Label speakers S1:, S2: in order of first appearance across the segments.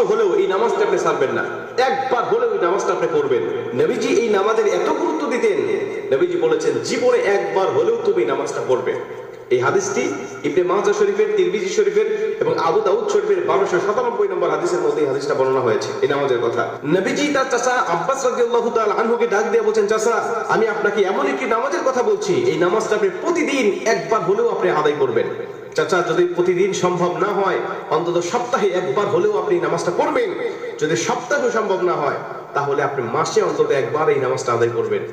S1: হলেও এই নামাজটা আপনি ছাড়বেন না, একবার হলেও এই নামাজটা আপনি পড়বেন। নবীজি এই নামাজের এত গুরুত্ব দিতেন, নবীজি বলেছেন জীবনে একবার হলেও তুমি নামাজটা পড়বে। এই হাদিসটি ইবনে মাজাহ শরীফের, তিরমিজি শরীফের এবং আবু দাউদ শরীফের 1297 নম্বর হাদিসের মধ্যে এই হাদিসটা বর্ণনা হয়েছে এই নামাজের কথা। নবীজি তার চাচা আব্বাস রাদিয়াল্লাহু তাআলা আনহুকে ডাক দিয়ে বলেন, চাচা আমি আপনাকে এমন একটি নামাজের কথা বলছি, এই নামাজটা আপনি প্রতিদিন একবার হলেও আপনি আদায় করবেন। চাচা যদি প্রতিদিন সম্ভব না হয় অন্তত সপ্তাহে একবার হলেও আপনি নামাজটা পড়বেন। যদি সপ্তাহে সম্ভব না হয় তাহলে আপনি মাসে অন্তত একবার এই নামাজটা আদায় করবেন।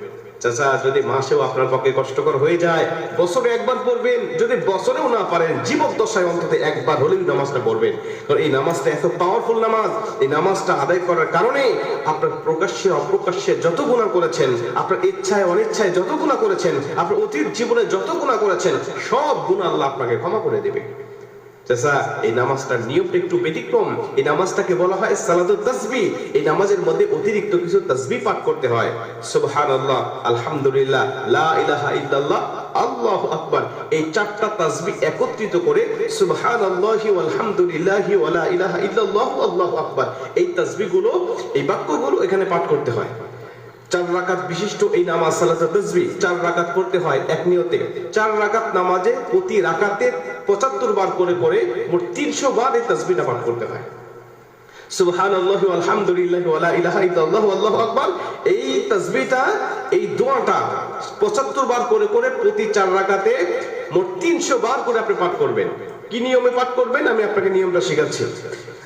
S1: চাচা যদি মাসেও আপনার পক্ষে কষ্টকর হয়ে যায় বছরে একবার পড়বেন, যদি বছরেও না পারেন জীবদ্দশায় অন্তত একবার হলেও নামাজটা পড়বেন। কারণ এই নামাজটা এত পাওয়ারফুল নামাজ, এই নামাজটা আদায় করার কারণে আপনার প্রকাশ্যে অপ্রকাশ্যে যত গুনাহ করেছেন, আপনার ইচ্ছায় অনিচ্ছায় যত গুনাহ করেছেন, আপনার অতীত জীবনে যত গুনাহ করেছেন সব গুনাহ আল্লাহ আপনাকে ক্ষমা করে দেবে। চাচা এই নামাজটার নিয়মটা একটু ব্যতিক্রম, এই নামাজটাকে বলা হয় সালাতুত তাসবিহ। এই নামাজের মধ্যে অতিরিক্ত কিছু তাসবিহ পাঠ করতে হয়। সুবহানাল্লাহ, আলহামদুলিল্লাহ, লা ইলাহা ইল্লাল্লাহ, আল্লাহু আকবার, এই চারটা তাসবিহ একত্রিত করে সুবহানাল্লাহি ওয়াল হামদুলিল্লাহি ওয়া লা ইলাহা ইল্লাল্লাহু আল্লাহু আকবার, এই তাসবিহগুলো, এই বাক্যগুলো এখানে পাঠ করতে হয়। 4 রাকাত বিশিষ্ট এই নামাজ সালাতুত তাসবিহ 4 রাকাত পড়তে হয় এক নিয়তে। 4 রাকাত নামাজে প্রতি রাকাতে 75 বার করে করে মোট 300 বার এই তাসবিহটা পাঠ করতে হয়। সুবহানাল্লাহি ওয়াল হামদুলিল্লাহি ওয়া লা ইলাহা ইল্লাল্লাহু আল্লাহু আকবার, এই তাসবিহটা, এই দোয়াটা 75 বার করে করে প্রতি 4 রাকাতে মোট 300 বার করে আপনি পাঠ করবেন। কি নিয়মে পাঠ করবেন আমি আপনাকে নিয়মটা শেখাচ্ছি।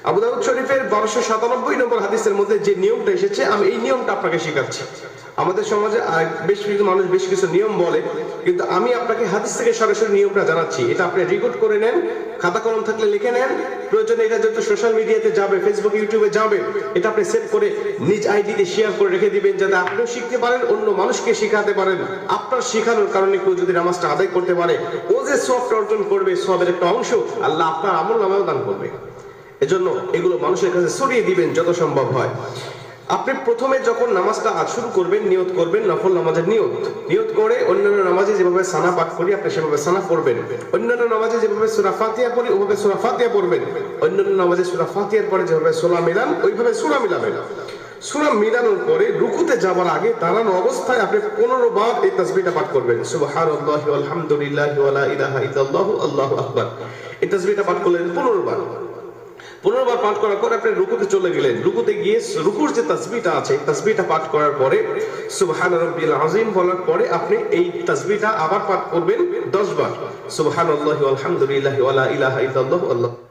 S1: আবু দাউদ শরীফের 1297 নম্বর হাদিসের মধ্যে যে নিয়মটা এসেছে আমি এই নিয়মটা আপনাকে শেখাচ্ছি। আমাদের সমাজে বেশ কিছু মানুষ বেশ কিছু নিয়ম বলে, কিন্তু আমি আপনাকে হাদিস থেকে সরাসরি নিয়মটা জানাচ্ছি। এটা আপনি রেকর্ড করে নেন, খাতা কলম থাকলে লিখে নেন, প্রয়োজনে এটা যত সোশ্যাল মিডিয়াতে যাবে, ফেসবুক ইউটিউবে যাবে, এটা আপনি সেভ করে নিজ আইডিতে শেয়ার করে রেখে দিবেন, যাতে আপনিও শিখতে পারেন, অন্য মানুষকে শেখাতে পারেন। আপনার শেখানোর কারণে কেউ যদি নামাজটা আদায় করতে পারে, ও যে সওয়াবটা অর্জন করবে, সওয়াবের একটা অংশ আল্লাহ আপনার আমলনামায়ও দান করবে। এজন্য এগুলো মানুষের কাছে ছড়িয়ে দিবেন যত সম্ভব হয়। আপনি প্রথমে যখন নামাজটা শুরু করবেন নিয়ত করবেন, নফল নামাজের নিয়ত করে অন্যান্য নামাজে যেভাবে সানা পাঠ করি আপনি সেভাবে সানা পড়বেন। অন্যান্য নামাজে যেভাবে সূরা ফাতিহা পড়ি ওভাবে সূরা ফাতিহা পড়বেন। অন্যান্য নামাজে সূরা ফাতিহার পরে যেভাবে সূরা মিলান ওইভাবে সূরা মিলাবেন। সূরা মিলানোর পরে রুকুতে যাওয়ার আগে দাঁড়ানো অবস্থায় আপনি 15 বার এই তাসবিহটা পাঠ করবেন। সুবহানাল্লাহি ওয়াল হামদুলিল্লাহি ওয়া লা ইলাহা ইল্লাল্লাহু আল্লাহু আকবার, এই তাসবিহটা পাঠ করলেন 15 বার। 15 বার পাঠ করার পর আপনি রুকুতে চলে গেলেন। রুকুতে গিয়ে রুকুর যে তাসবিহটা আছে তাসবিহটা পাঠ করার পরে সুবহান রাব্বিল আযীম বলার পরে আপনি এই তাসবিহটা আবার পাঠ করবেন 10 বার। সুবহানাল্লাহি ওয়াল হামদুলিল্লাহি ওয়া লা ইলাহা ইল্লাল্লাহু আল্লাহু